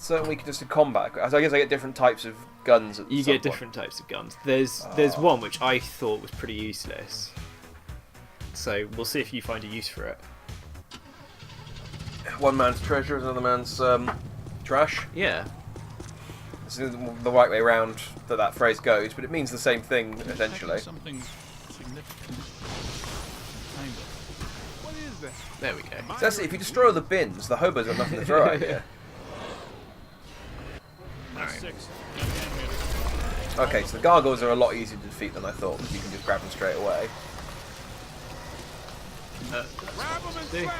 certain weakness to combat. So I guess I get different types of guns. You get different types of guns. There's one which I thought was pretty useless. So we'll see if you find a use for it. One man's treasure is another man's trash. Yeah. It's the right way around that phrase goes, but it means the same thing essentially. Something significant. Kind of. What is that? There we go. So that's it. If you destroy all the bins, the hobos got nothing to throw at you. Alright. Okay, so the gargoyles are a lot easier to defeat than I thought, because you can just grab them straight away. Grab them and slam them,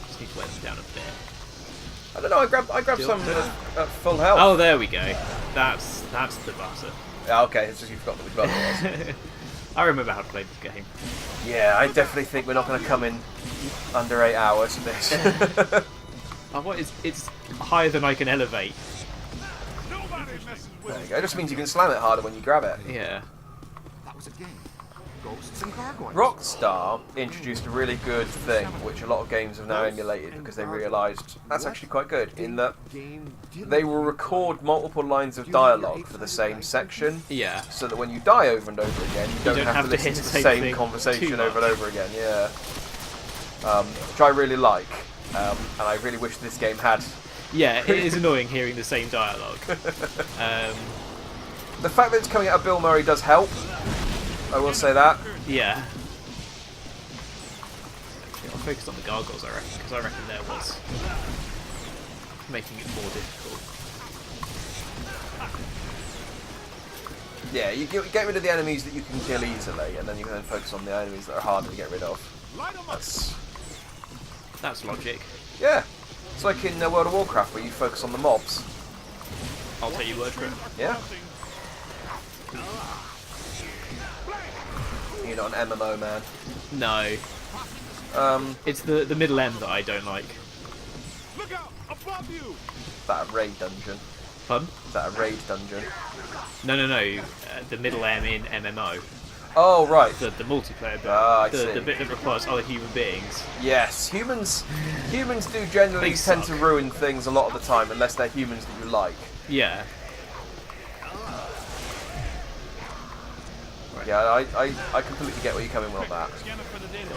Just need to wear them down a bit. I don't know. I grabbed some at full health. Oh, there we go. That's the button. Yeah, okay. It's just you forgot that which button it was. I remember how to play this game. Yeah, I definitely think we're not going to come in under 8 hours for this. Oh, what is? It's higher than I can elevate. Nobody messes with There you go. It just means you can slam it harder when you grab it. Yeah. That was a game. Ghosts and gargoyles. Rockstar introduced a really good thing, which a lot of games have now emulated because they realised that's actually quite good, in that they will record multiple lines of dialogue for the same section, Yeah. so that when you die over and over again, you don't have to listen to the same conversation over and over again. Yeah. Which I really like, and I really wish this game had. Yeah, it is annoying hearing the same dialogue. The fact that it's coming out of Bill Murray does help. I will say that. Yeah. I'll focus on the gargoyles, I reckon, because I reckon there was making it more difficult. Yeah, you get rid of the enemies that you can kill easily, and then you can then focus on the enemies that are harder to get rid of. That's logic. Yeah. It's like in World of Warcraft where you focus on the mobs. I'll take your word for it. Yeah. You're not an MMO man. No. It's the middle M that I don't like. Look out! Above you! Is that a raid dungeon? Pardon? Is that a raid dungeon? No. The middle M in MMO. Oh, right. The multiplayer bit. I the see. bit that requires other human beings. Yes, humans do generally They tend suck. to ruin things a lot of the time, unless they're humans that you like. Yeah. Yeah, I completely get where you're coming with on that. Scan it for the data.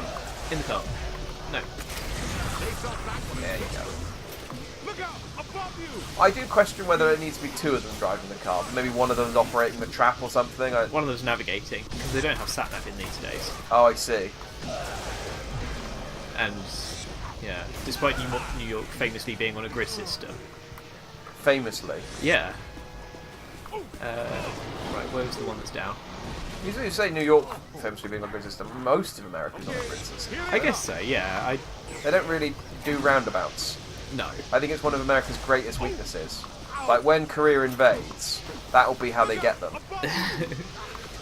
In the car. No. There you go. Look out! Above you! I do question whether it needs to be two of them driving the car. Maybe one of them's operating the trap or something. One of them's navigating, because they don't have sat-nav in these days. Oh, I see. And, yeah, despite New York famously being on a grid system. Famously. Yeah. Right, where's the one that's down? You say New York famously being on a grid system. Most of America's on a grid system. I guess so, yeah. They don't really do roundabouts. No. I think it's one of America's greatest weaknesses. Like, when Korea invades, that'll be how they get them.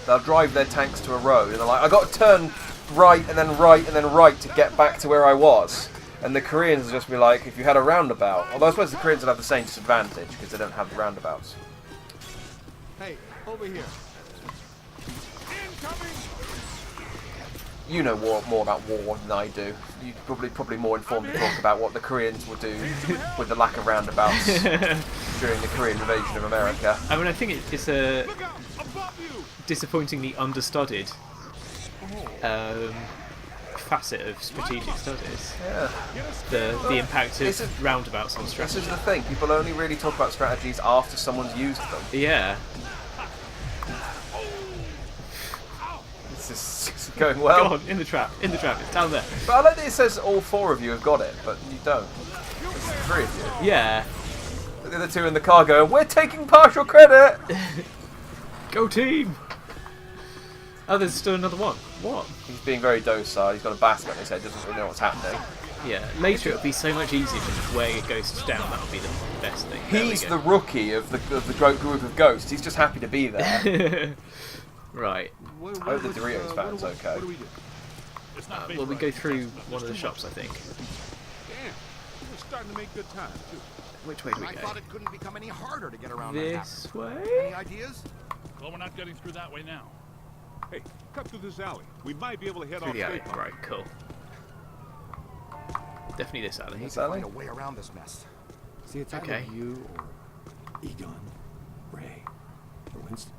They'll drive their tanks to a road, and they're like, I got to turn right, and then right, and then right to get back to where I was. And the Koreans will just be like, if you had a roundabout... Although I suppose the Koreans will have the same disadvantage, because they don't have the roundabouts. Hey, over here. Incoming! You know more about war than I do. You're probably more informed to talk about what the Koreans will do with the lack of roundabouts during the Korean invasion of America. I mean, I think it's a Look out! Above you! disappointingly understudied facet of strategic studies. Yeah. The impact This of is- roundabouts on This strategy. is the thing. People only really talk about strategies after someone's used them. Yeah. This is going well. Go on, in the trap, it's down there. But I like that it says all four of you have got it, but you don't. It's the three of you. Yeah. The other two in the car going, we're taking partial credit! Go team! Oh, there's still another one. What? He's being very docile. He's got a basket on his head, doesn't really know what's happening. Yeah, later it'll be so much easier to just wear ghosts down. That'll be the best thing. There we He's go. the rookie of the group of ghosts. He's just happy to be there. Right. I hope the Doritos fan's okay. What do we do? It's not Well, we go through one of the shops, I think. Damn, we're starting to make good time, too. Which way do we I go? thought it couldn't become any harder to get around that. This way? Any ideas? Well, we're not getting through that way now. Hey, cut through this alley. We might be able to head Through off the alley. straight. Right, cool. Definitely this alley. This Find alley? a way around this mess. See, it's either Okay. you or Egon, Ray, or Winston.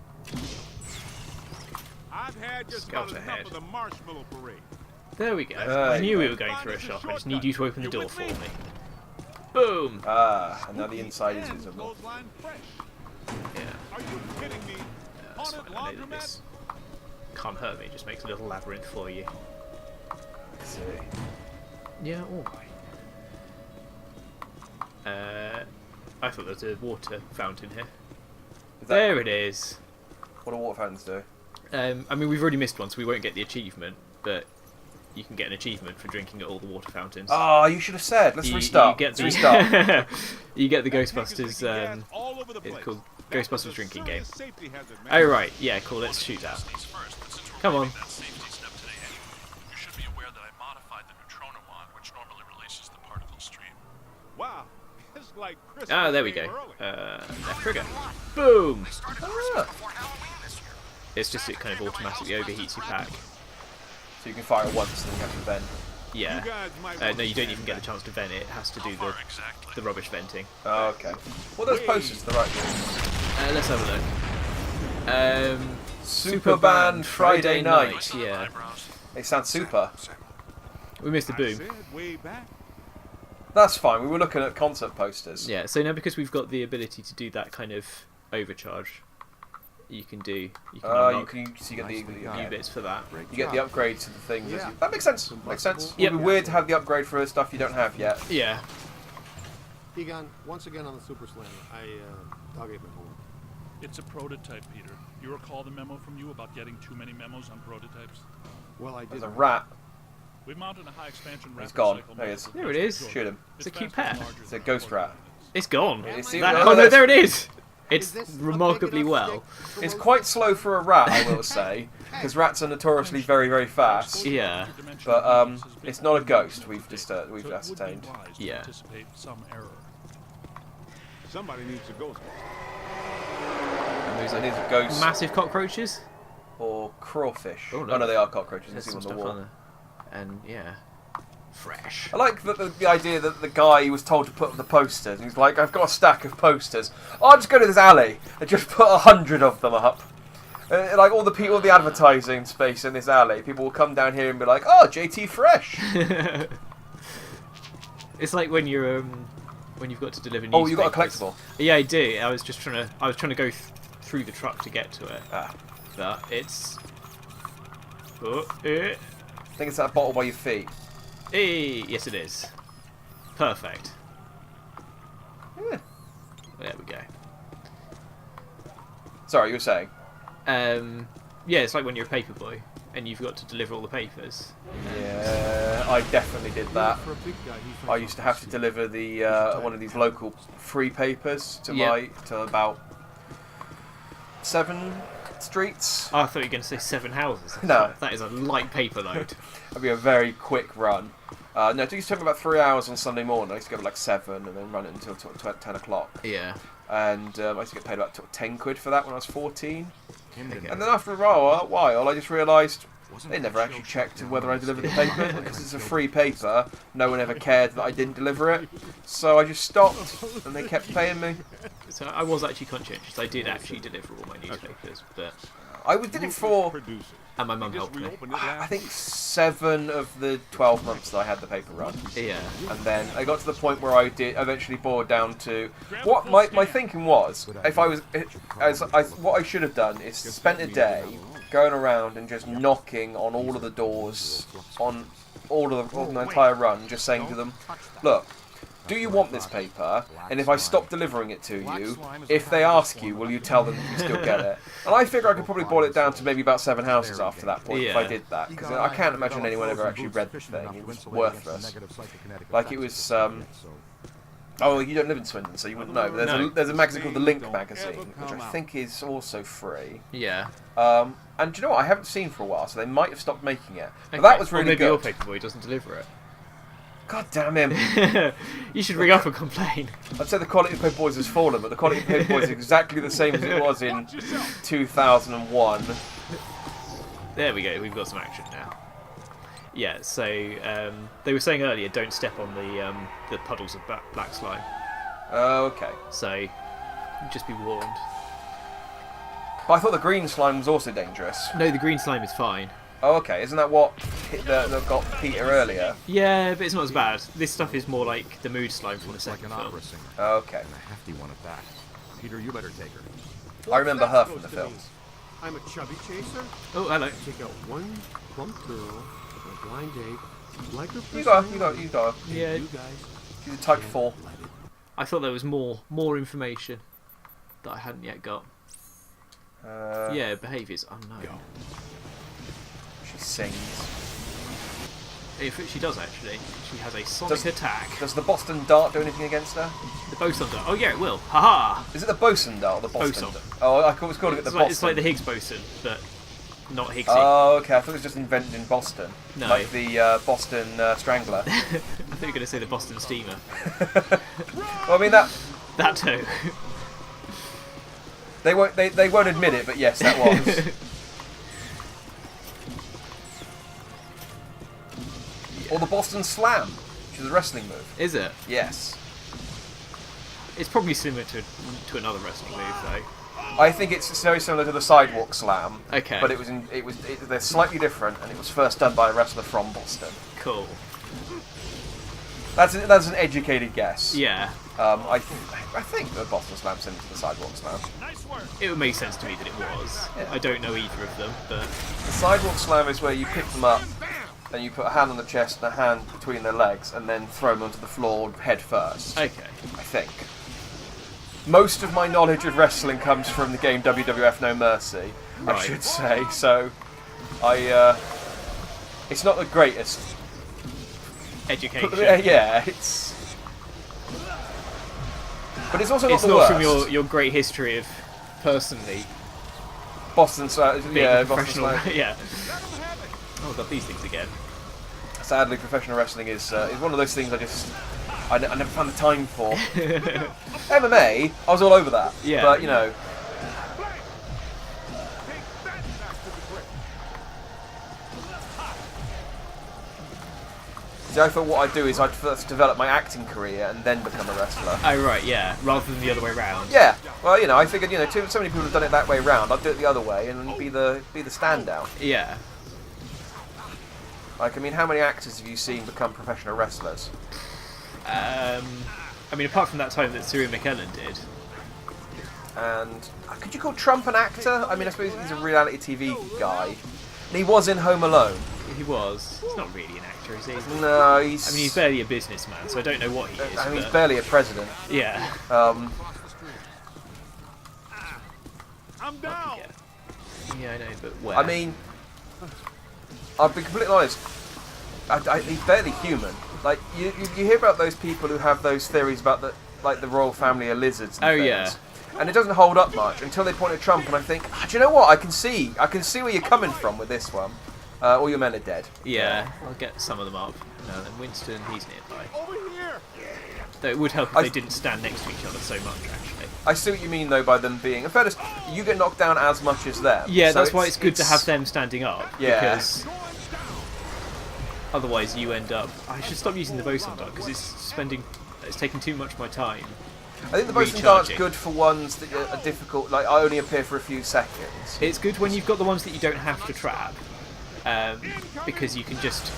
I've had just Scout about ahead. enough of the marshmallow parade. There we go. There I you knew go. we were going through a shop. I just need you to open the door for me. Boom! Ah, and now the inside is And visible. clothesline fresh. Yeah. Are you kidding me? That's Haunted fine. I know that laundromat? this can't hurt me. It just makes a little labyrinth for you. Let's see. Yeah, alright. I thought there was a water fountain here. Is that, There it is. what do water fountains do? I mean, we've already missed one, so we won't get the achievement, but you can get an achievement for drinking at all the water fountains. Oh, you should have said. Let's You- restart. You Let's get restart. you get the That tank is Ghostbusters. leaking gas all over the It's place. called That is Ghostbusters a drinking game. serious safety hazard, man. Oh right, yeah, cool. Let's shoot that. Come on. That safety step today, you should be aware that I modified the neutrino wand, which normally releases the particle stream. Wow. It's like Christmas Ah, there we came go. early. Left trigger. Boom! Ah, It's just it kind of automatically overheats your pack. so you can fire it once, then you have to vent. Yeah. You guys might No, want you to don't even get a chance to vent it. It has to do How far exactly? the rubbish venting. Oh, okay. What are those posters to the right? Let's have a look. Super Band Friday Night. Yeah. Eyebrows. They sound super. We missed the I boom. said way back. That's fine. We were looking at concert posters. Yeah, so now because we've got the ability to do that kind of overcharge, you can You unlock can so you get a few the bits for that. you get the upgrade to the things. Yeah. That makes sense. Makes sense. Yep. It'd be weird to have the upgrade for stuff you don't have yet. Yeah. Egon, once again on the Super Slammer, dog ate my homework. It's a prototype, Peter. You recall the memo from you about getting too many memos on prototypes? Well, I did. There's a rat. We've mounted a high expansion He's rapid gone. cycle There he is. motor There it is. George. Shoot him. It's a cute faster and pet. larger It's than a ghost our rat. It's gone. You see- That- oh, oh no, that's- there it is. It's Is this a remarkably big enough well. stick for It's most- quite slow for a rat, I will say, because rats are notoriously very, very fast. Yeah. But it's not a ghost. We've So it would be ascertained. wise to Yeah. anticipate some error. Somebody needs to go. And those It is are a ghost massive cockroaches. or crawfish. Oh, Oh no. no, they are cockroaches. There's You see some them stuff on the on wall. there. And yeah, fresh. I like the idea that the guy was told to put up the posters. And he's like, I've got a stack of posters. I'll just go to this alley and just put 100 of them up. Like all the people, the advertising space in this alley, people will come down here and be like, "Oh, JT Fresh." It's like when you're when you've got to deliver Oh, you got a newspapers. collectible. Yeah, I do. I was trying to go through the truck to get to it, Ah, but it's. I think it's that bottle by your feet. Hey, yes, it is. Perfect. Yeah. There we go. Sorry, you were saying. Yeah, it's like when you're a paper boy and you've got to deliver all the papers. Yeah, I definitely did that. For a big guy, he I used to have to deliver the one of these local free papers to Yep. to about 7 streets. Oh, I thought you were going to say 7 houses. No. That is a light paper load. That'd be a very quick run. No, it used to take me about 3 hours on Sunday morning. I used to go at like 7 and then run it until 10 o'clock. Yeah. And I used to get paid about 10 quid for that when I was 14. Okay. And then after a while, I just realised they never actually checked whether I delivered the paper because it's a free paper. No one ever cared that I didn't deliver it, so I just stopped, and they kept paying me. So I was actually conscientious. I did actually deliver all my newspapers, but Did it for and my mum Just helped me. reopened it I last think 7 of the 12 months that I had the paper run, Yeah. and then I got to the point where I did eventually boiled down to what my thinking was. If I was what I should have done is spent a day going around and just knocking on all of the doors on all of the entire run, just saying to them, look, do you want this paper? And if I stop delivering it to you, if they ask you, will you tell them you still get it? And I figure I could probably boil it down to maybe about 7 houses after that point if I Yeah. did that. Because I can't imagine anyone ever actually read the thing. It was worthless. Like it was, oh, you don't live in Swindon, so you wouldn't know. But there's a magazine called The Link magazine, which I think is also free. Yeah. And do you know what? I haven't seen for a while, so they might have stopped making it. But Okay. that was Or really maybe your good. paperboy doesn't deliver it. God damn him. You should ring up and complain. I'd say the quality of Paperboys has fallen, but the quality of Paperboys is exactly the same as it was in 2001. There we go. We've got some action now. Yeah, so they were saying earlier, don't step on the puddles of black slime. Oh, okay. So just be warned. But I thought the green slime was also dangerous. No, the green slime is fine. Oh, okay. Isn't that what that got Peter earlier? Yeah, but it's not as bad. This stuff is more like the mood slime from the Looks like second an film. opera singer. Oh, okay. And a hefty one at that. Peter, you better take her. I remember her from the Supposed to films. mean I'm a chubby chaser. Oh, hello. Take out one plump girl for a blind date. Like her You got her. Yeah, You guys. She's a type 4. I thought there was more information that I hadn't yet got. Yeah, behaviours unknown. She sings. If she does actually, she has a sonic attack. Does the Boston dart do anything against her? The boson dart. Oh yeah, it will. Haha. Is it the boson dart or the Boston? Boson. Oh, I was calling it the It's Boston. like, it's like the Higgs boson, but not Higgsy. Oh, okay. I thought it was just invented in Boston. No. Like the Boston Strangler. I thought you were going to say the Boston steamer. Well, I mean that That too. they won't admit it, but yes, that was. Or the Boston Slam, which is a wrestling move. Is it? Yes. It's probably similar to another wrestling move though. I think it's very similar to the Sidewalk Slam. Okay. But they're slightly different, and it was first done by a wrestler from Boston. Cool. That's an educated guess. Yeah. I think the Boston Slam similar to the Sidewalk Slam. Nice work. It would make sense to me that it was. Yeah. I don't know either of them, but The Sidewalk Slam is where you pick them up, and you put a hand on the chest and a hand between their legs, and then throw them onto the floor head first. okay. I think. Most of my knowledge of wrestling comes from the game WWF No Mercy, I Right. should say. So, it's not the greatest. Education. Yeah, it's. But it's also not It's the not worst. from your great history of personally Boston, being yeah, a Boston professional. Slam. Yeah. Oh, I've got these things again. Sadly, professional wrestling is one of those things I never found the time for. MMA, I was all over that. Yeah. But, you know, Take that, master the grip. see, I thought what I'd do is I'd first develop my acting career and then become a wrestler. Oh right, yeah. Rather than the other way round. Yeah, well, you know, I figured, you know, so many people have done it that way round. I'd do it the other way and be the standout. Yeah. Like, I mean, how many actors have you seen become professional wrestlers? I mean, apart from that time that Cyril McKellen did. And could you call Trump an actor? I mean, I suppose he's a reality TV guy. And he was in Home Alone. He was. He's not really an actor, is he? No, he's. I mean, he's barely a businessman, so I don't know what he is. I mean, he's but- barely a president. Yeah. I'm down. Yeah, I know, but where? I mean, I'll be completely honest. He's barely human. Like you hear about those people who have those theories about the royal family are lizards. And Oh, things, yeah. And it doesn't hold up much until they point at Trump, and I think, do you know what? I can see where you're coming from with this one. All your men are dead. Yeah, I'll get some of them up. No, then Winston, he's nearby. Over here. Though it would help if I- they didn't stand next to each other so much, actually. I see what you mean though by them being. In fairness, you get knocked down as much as them. Yeah, So that's why it's good to have them standing up. Yeah. Because otherwise you end up... I should stop using the boson dart because it's taking too much of my time. I think the boson dart's recharging. good for ones that are difficult. Like I only appear for a few seconds. It's good when you've got the ones that you don't have to trap. Because you can just...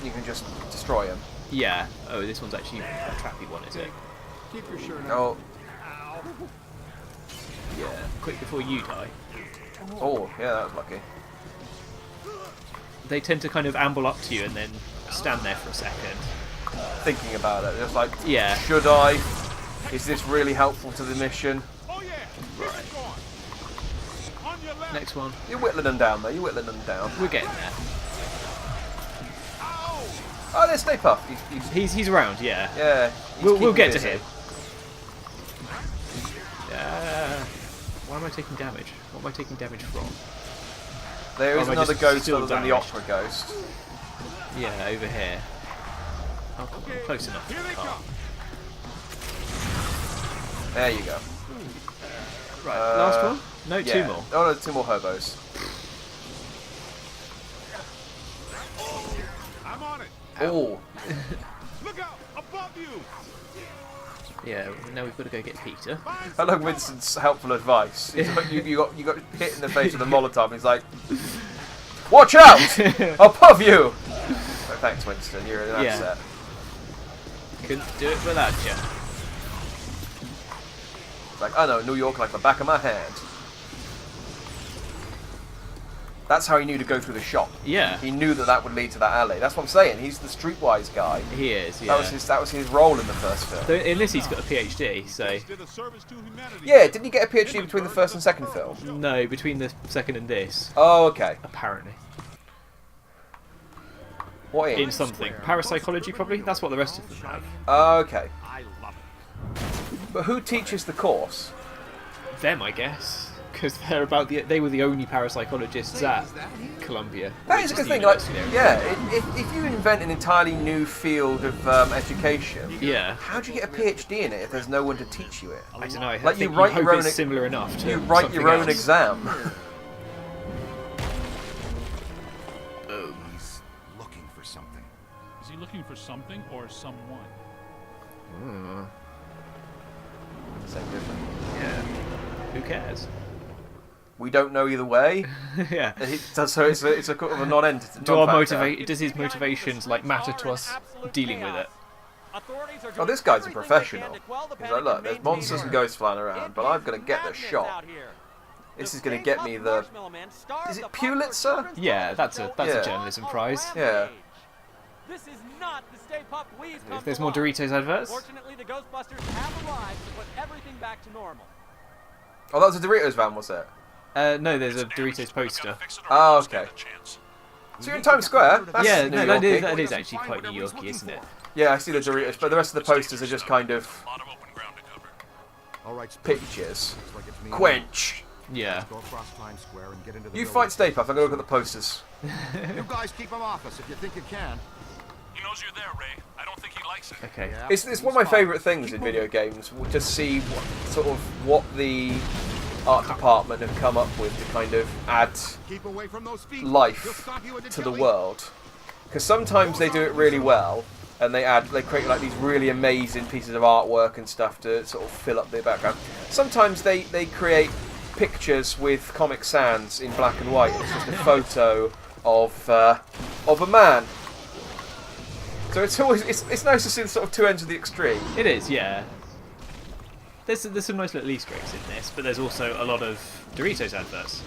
You can just destroy them. Yeah. Oh, this one's actually a trappy one, is it? Keep your shirt on. Oh, Yeah. Quick before you die. oh, yeah, that was lucky. They tend to kind of amble up to you and then stand there for a second. Thinking about it, just like, Yeah. should I? Is this really helpful to the mission? Oh yeah. Right. Keep it going. On your left. Next one. You're whittling them down, though. You're whittling them down. We're getting there. Oh, there's Stay Puft. He's around, yeah. Yeah. he's We'll keeping get to busy. him. Why am I taking damage? What am I taking damage from? There Or is am I another just ghost still other than the damaged? opera ghost. Yeah, over here. Oh, come on, close enough to Here the they car. come. There you go. Right, last one? No, Yeah. two more. Oh, no, 2 more hobos. Oh, Look out! Above you! Yeah, now we've got to go get Peter. I love Winston's helpful advice. He's like, you got hit in the face with a Molotov. And he's like, "Watch out! Above you!" Oh, thanks, Winston. You're an Yeah. asset. Couldn't do it without you. It's like, I know New York like the back of my hand. That's how he knew to go through the shop. Yeah, He knew that would lead to that alley. That's what I'm saying. He's the streetwise guy. he is. Yeah. That was his role in the first film. Though, unless he's got a PhD, so Did a service to humanity. Yeah, didn't he get a PhD between the first and second film? no, between the second and this, Oh, okay. apparently. What In in? something. Parapsychology, probably? That's what the rest of them have. Oh, okay. I love it. But who teaches the course? Them, I guess. Because they were the only parapsychologists at Columbia. That which is a good the thing. Like, university yeah, there. if you invent an entirely new field of education, Yeah. how do you get a PhD in it if there's no one to teach you it? I don't know. I Like, you think write hope your it's own- similar enough to You write something your own else. exam. He's looking for something. Is he looking for something or someone? Same difference. Yeah. Who cares? We don't know either way. Yeah. So it's a kind of a non-entity. Does his motivations like matter to us dealing with it? Oh, this guy's a professional. He's like, look, there's monsters and ghosts flying around, but I'm gonna get the shot. This is gonna get me the. Is it Pulitzer? Yeah, that's a Yeah. journalism prize. Yeah. This is not the Stay Puft we've come If there's to more love. Doritos adverts. Fortunately, the Ghostbusters have arrived to put everything back to normal. Oh, that was a Doritos van, was it? No, there's a Doritos poster. Oh, okay. So you're in Times Square? That's Yeah, New no, that York-y. is actually quite New Yorky, isn't it? Yeah, I see the Doritos, but the rest of the posters are just kind of A lot of open ground to cover. All right, pictures. looks like it's me. Quench. Yeah. Go across Times Square and get into the You building. fight Stay Puft, I'm gonna look at the posters. You guys keep him off us if you think you can. He knows you're there, Ray. I don't think he likes it. Okay. Yeah, It's one of my favourite things in video games, to see what the art department have come up with to kind of add Keep away from those feet. He'll life stop you with to the jelly. world. Because sometimes they do it really well, and they create like these really amazing pieces of artwork and stuff to sort of fill up the background. Sometimes they create pictures with Comic Sans in black and white. It's just a photo of a man. So it's nice to see the sort of two ends of the extreme. It is, yeah. There's some nice little Easter eggs in this, but there's also a lot of Doritos adverts.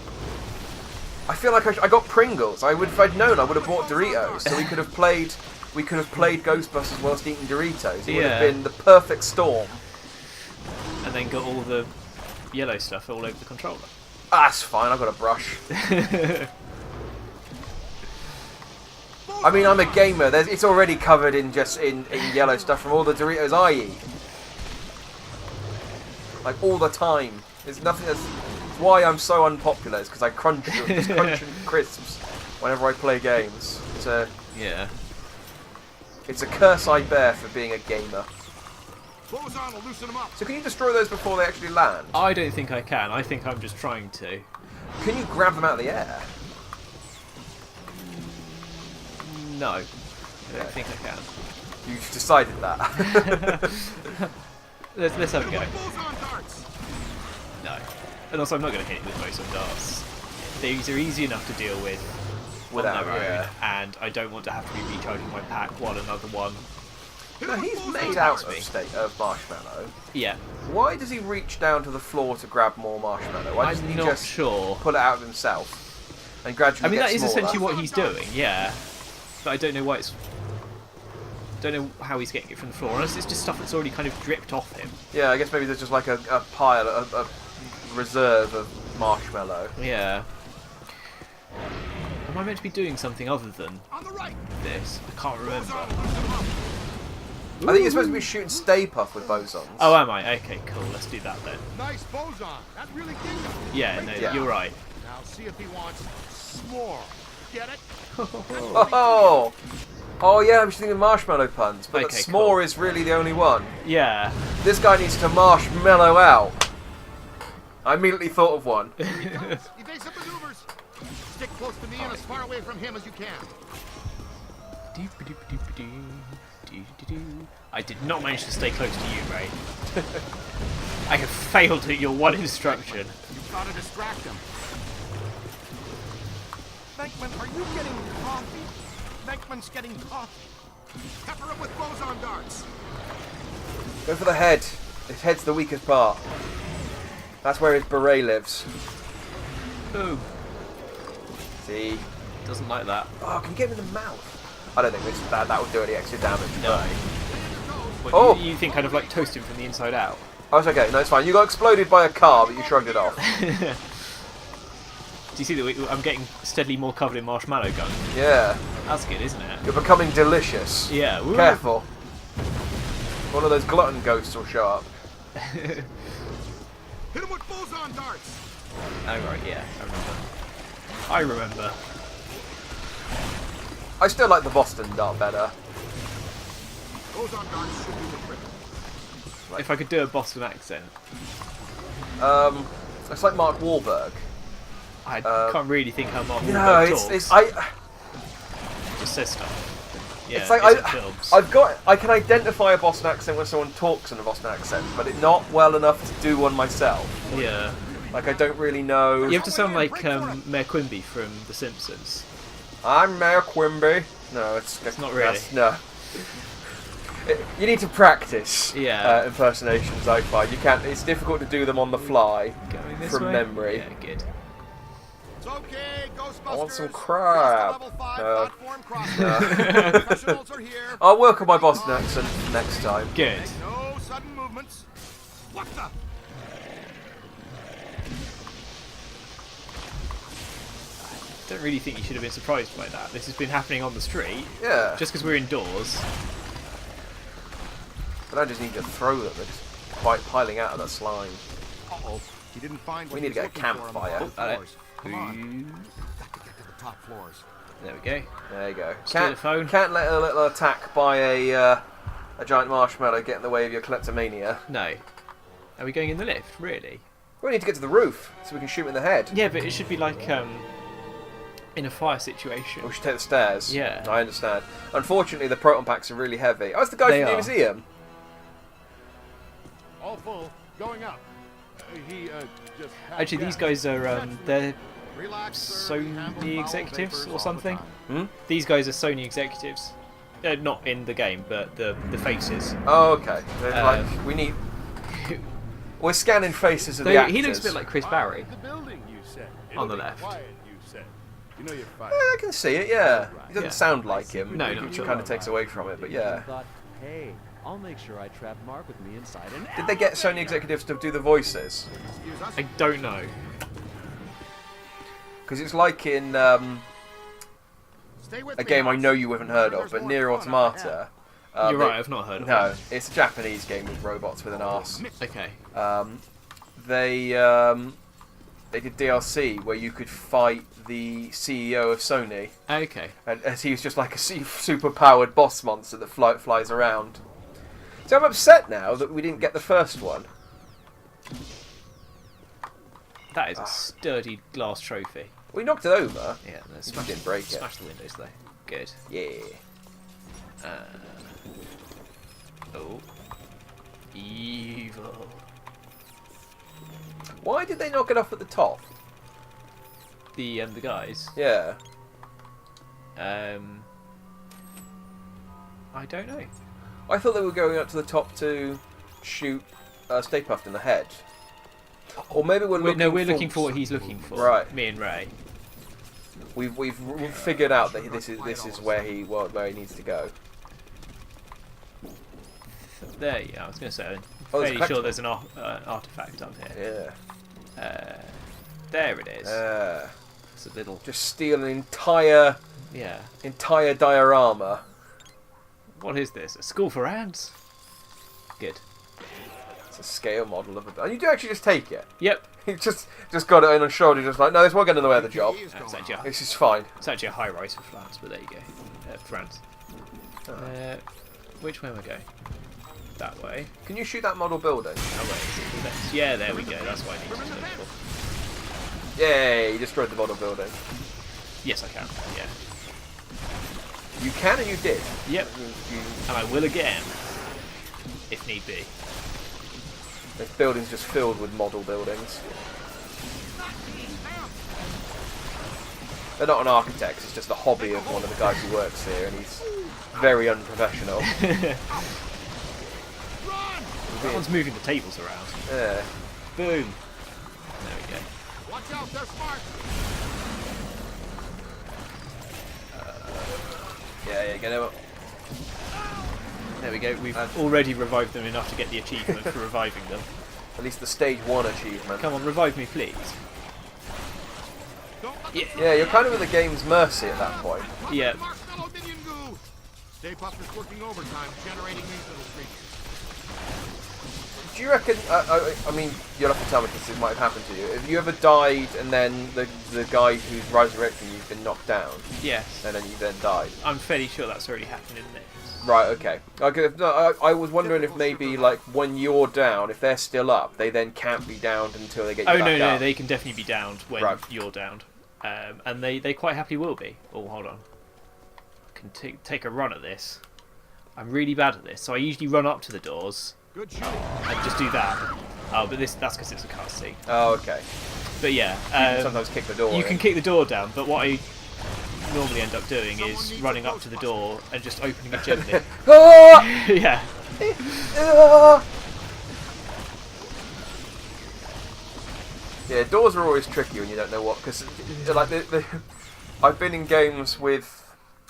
I feel like I got Pringles. If I'd known, I would have bought Doritos, so we could have played Ghostbusters whilst eating Doritos. It would have Yeah. been the perfect storm. And then got all the yellow stuff all over the controller. That's fine. I've got a brush. I mean, I'm a gamer. It's already covered in yellow stuff from all the Doritos I eat. Like all the time. There's nothing. It's why I'm so unpopular. It's because I crunch crisps whenever I play games. Yeah. It's a curse I bear for being a gamer. Boson will loosen him up. So can you destroy those before they actually land? I don't think I can. I think I'm just trying to. Can you grab them out of the air? No. I don't think I can. You've decided that. Let's have a go. Boson darts. No. And also, I'm not going to hit it with boson darts. These are easy enough to deal with Without, on their own, yeah. and I don't want to have to be recharging my pack while another one. No, he's made out of marshmallow. Yeah. Why does he reach down to the floor to grab more marshmallow? Why doesn't I'm he not just sure. pull it out of himself and gradually I mean, get that is smaller? essentially what he's doing, yeah. But I don't know why it's. Don't know how he's getting it from the floor. Unless it's just stuff that's already kind of dripped off him. Yeah, I guess maybe there's just like a pile, a reserve of marshmallow. Yeah. Am I meant to be doing something other than On the right. this? I can't remember. Boson will loosen him up. I think you're supposed to be shooting Stay Puft with bosons. Oh, am I? Okay, cool. Let's do that then. Nice boson. That really did it. Yeah, no, Yeah. you're right. Now see if he wants s'more. Get it? Oh, yeah, I was thinking marshmallow puns, but Okay, s'more cool. is really the only one. Yeah. This guy needs to marshmallow out. I immediately thought of one. Evasive maneuvers. Stick close to me and as far away from him as you can. I did not manage to stay close to you, Ray. I have failed at your one instruction. You've got to distract him. Venkman, are you getting coffee? Venkman's getting coffee. Pepper him with boson darts. Go for the head. His head's the weakest part. That's where his beret lives. Ooh, See? doesn't like that. Oh, can you get him in the mouth? I don't think that would do any extra damage. No. but- What, Oh! you think kind of like toast him from the inside out? Oh, it's okay. No, it's fine. You got exploded by a car, but you shrugged it off. Do you see that I'm getting steadily more covered in marshmallow gunk? Yeah. That's good, isn't it? You're becoming delicious. Yeah. Woo. Careful. One of those glutton ghosts will show up. Hit him with boson darts. Oh right, yeah, I remember. I still like the Boston dart better. Boson darts should do the trick. If I could do a Boston accent, It's like Mark Wahlberg. I can't really think how Mark No, Wahlberg talks. it's Just says stuff. Yeah, it's like in films. I can identify a Boston accent when someone talks in a Boston accent, but it's not well enough to do one myself. Yeah. Like I don't really know. You have to sound like Mayor Quimby from The Simpsons. I'm Mayor Quimby. No, it's not really. No. You need to practice Yeah. impersonations. I find you can't. It's difficult to do them on the fly Going this from way? memory. Yeah, good. It's okay, Ghostbusters. I want some Just a crab. level 5 No. platform crossing. Professionals are here. I'll work on my Boston accent next time. Good. No sudden movements. What the? Don't really think you should have been surprised by that. This has been happening on the street. Yeah. Just because we're indoors. But I just need to throw them. They're just quite piling out of the slime. Uh-oh. He didn't find what We he need to was get a looking for on the campfire. bottom Oh, floors. Come on. Got to get to the top floors. There we go. There you go. Steal the phone. Can't let a little attack by a giant marshmallow get in the way of your kleptomania. No. Are we going in the lift? Really? We need to get to the roof so we can shoot him in the head. Yeah, but it should be like in a fire situation. We should take the stairs. Yeah. I understand. Unfortunately, the proton packs are really heavy. Oh, it's the guy They from the are. museum. All full. Going up. He just had Actually, these gas. guys are they're Relax, sir. We handle Sony foul executives vapors or all the something. time. These guys are Sony executives. Not in the game, but the faces. Oh, okay. They're Um, like, we need. We're scanning faces of the actors. He looks a bit like Chris Barry. The building, you said. On the It'll be left. Quiet, you said. You know you're fired. Yeah, I can see it. Yeah. He doesn't Yeah. sound like him. No, not which at all. kind of takes away from it. But yeah. Thought, hey, I'll make sure I trap Mark with me inside an Did they get Sony executives to do the voices? Excuse us. I don't know. Because it's like in Stay with a me, game I Hans. know you haven't heard of, There's but more Nier fun up ahead. Automata. You're right. I've not heard of No, it. it's a Japanese game with robots with an arse. Okay. They did DLC where you could fight the CEO of Sony, Okay. and as he was just like a super powered boss monster that flies around. So I'm upset now that we didn't get the first one. That is a sturdy glass trophy. We knocked it over. Yeah. Let's You smash, didn't break it. smash the windows though. Good. Yeah. Oh. Evil. Why did they knock it off at the top? The guys. Yeah. I don't know. I thought they were going up to the top to shoot Stay Puft in the head. Or maybe we're looking for what he's looking for. Right. Me and Ray. We've figured out that this is where he needs to go. There, yeah. I was going to say. I'm Oh, there's a fairly sure there's an artifact up here. Yeah. There it is. It's a little. Just steal an entire diorama. What is this? A school for ants? Good. It's a scale model of a. And you do actually just take it. Yep. You just got it on your shoulder, just like, no, this won't get in the way of the job. It's actually This is fine. a high rise for flats, but there you go. France. Which way am I going? That way. Can you shoot that model building? Oh wait, is it the next? Yeah, there we go. That's what I need to look for. Yay! You destroyed the model building. Yes, I can. Yeah. You can and you did. Yep. And I will again, if need be. This building's just filled with model buildings. They're not an architect, it's just a hobby of one of the guys who works here, and he's very unprofessional. That one's moving the tables around. Yeah. Boom. There we go. Watch out, they're smart. Yeah, get him up. There we go. We've already revived them enough to get the achievement for reviving them. At least the stage 1 achievement. Come on, revive me, please. Yeah, you're kind of at the game's mercy at that point. Yeah. Marshmallow minion goo. Stay Puft is working overtime, generating these little creatures. Do you reckon, I mean, you'll have to tell me because it might have happened to you. Have you ever died and then the guy who's resurrecting you's been knocked down? Yes. And then you then died? I'm fairly sure that's already happened in this. Right, okay. No, I was wondering if maybe, like, when you're down, if they're still up, they then can't be downed until they get you back up. No, they can definitely be downed when you're downed. And they quite happily will be. Oh, hold on. I can take a run at this. I'm really bad at this, so I usually run up to the doors. Good shooting. And just do that. Oh, but that's because it's a cutscene. Oh, okay. But yeah. You can sometimes kick the door You in. can kick the door down, but what I normally end up doing is running up to the door and just opening it gently. Yeah. Yeah, doors are always tricky when you don't know what, because like I've been in games with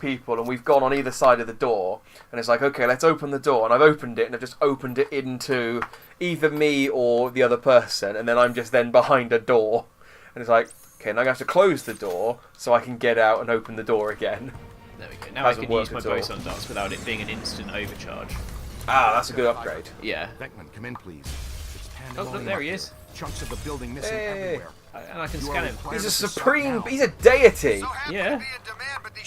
people and we've gone on either side of the door and it's like, okay, let's open the door, and I've opened it and I've just opened it into either me or the other person, and then I'm just then behind a door and it's like, okay, now I have to close the door so I can get out and open the door again. There we go. Now I can use my boson darts without it being an instant overcharge. Ah, that's a good upgrade. Yeah. Beckman, come in, please. It's Oh, look, there he is. Chunks of the building missing Hey. everywhere. And I can scan him. He's a supreme, he's a deity. Yeah.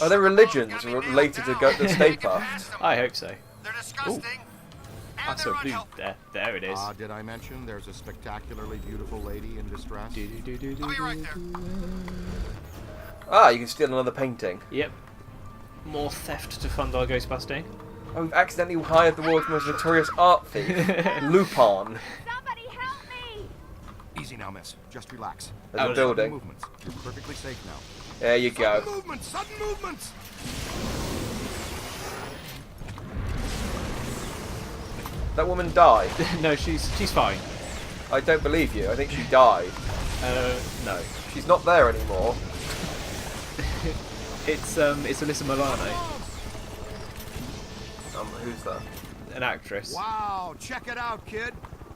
Are there religions related to the Stay Puft? I hope so. They're disgusting. I saw blue there. There it is. Did I mention there's a spectacularly beautiful lady in distress? I'll be right there. Ah, you can steal another painting. Yep. More theft to fund our ghostbusting. Oh, we've accidentally hired the world's most notorious art thief, Lupin. Somebody help me! Easy now, miss. Just relax. There's a was- building. Movements. You're perfectly safe now. There you go. Sudden movements! Sudden movements! That woman died. No, she's fine. I don't believe you. I think she died. No. She's not there anymore. It's Alyssa Milano, Who's that? an actress. Wow, check it out, kid.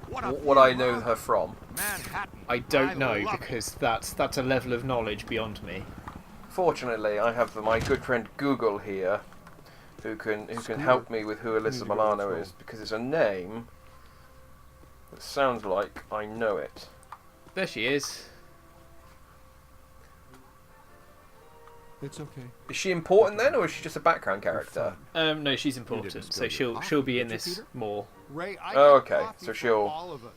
What I know her from. Manhattan. I don't know love it. because that's a level of knowledge beyond me. Fortunately, I have my good friend Google here, who can help me with who Alyssa Milano is, because it's a name that sounds like I know it. There she is. It's okay. Is she important then, or is she just a background character? No, she's important, so she'll be in this more. Ray, I Oh, got okay, coffee so for she'll- all of us.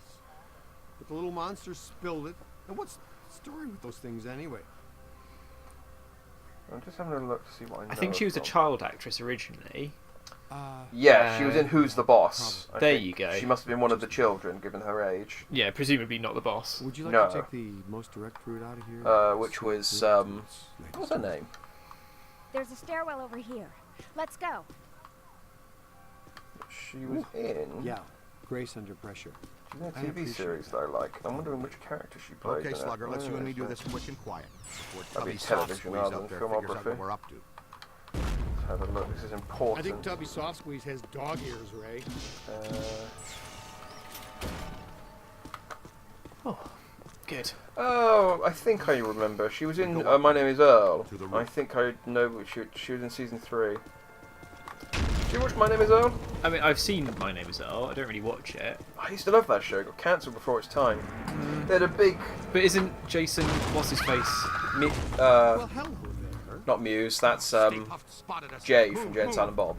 But the little monster spilled it. And what's the story with those things anyway? I'm just having a look to see what I know. I think she was a of them. child actress originally. Yeah, she was in Who's the Boss. I There think you go. She must have been one of the children, given her age. Yeah, presumably not the boss. Would you like No. to take the most direct route out of here? Which was, what's her name? There's a stairwell over here. Let's go. She was in... Yeah, Grace Under Pressure. She's in a I TV appreciate series that I like. I'm wondering which character she plays. Okay, in it. Slugger, let's you and me do Let's this quick and quiet. Before That'd be Tubby Soft television Squeeze rather out than there figures out filmography. what we're up to. have a look. This is I important. think Tubby Soft Squeeze has dog ears, Ray. Oh, good. Oh, I think I remember. She was in My Name is Earl. To the I roof. think I know she was in season 3. Did you watch My Name is Earl? I mean, I've seen My Name is Earl. I don't really watch it. I used to love that show. It got cancelled before its time. They had a big... But isn't Jason, what's his face? Well, hell with her. not Muse, that's Stay Puft spotted us. Jay Move, from Jay and move. Silent Bob.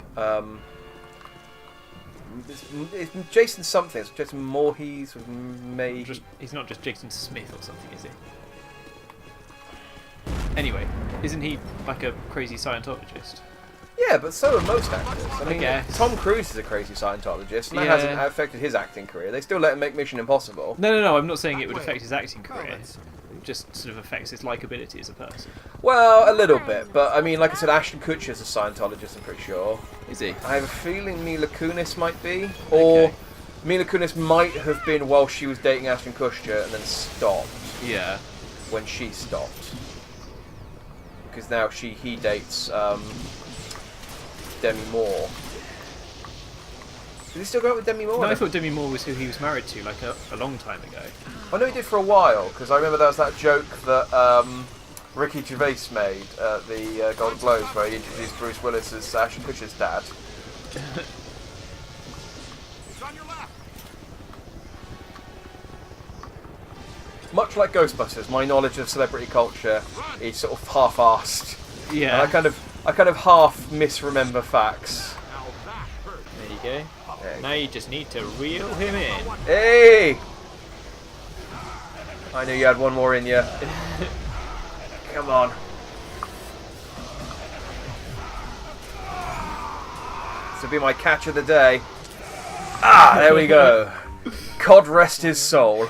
It's Jason something. It's Jason Voorhees with May. He's not just Jason Smith or something, is he? Anyway, isn't he like a crazy Scientologist? Yeah, but so are most actors. I mean, guess. Tom Cruise is a crazy Scientologist, and that Yeah. hasn't affected his acting career. They still let him make Mission Impossible. No, I'm not saying it would affect his acting Oh, career. that's something. It just sort of affects his likability as a person. Well, a little bit, but I mean, like I said, Ashton Kutcher's a Scientologist, I'm pretty sure. Is he? I have a feeling Mila Kunis might be, or Okay. Mila Kunis might have been while she was dating Ashton Kutcher and then stopped Yeah. when she stopped. Because now he dates Demi Moore. Did he still go out with Demi Moore? No, I thought Demi Moore was who he was married to, like a long time ago. I know he did for a while, because I remember there was that joke that Ricky Gervais made at the Golden Globes where he introduced Bruce Willis as Ashton Kutcher's dad. It's on your left. Much like Ghostbusters, my knowledge of celebrity culture is sort of half-assed. Yeah. And I kind of half misremember facts. Now that hurt. There you go. There. Now you just need to reel him in. Hey! I knew you had one more in you. Come on. This will be my catch of the day. Ah, there we go. God rest his soul.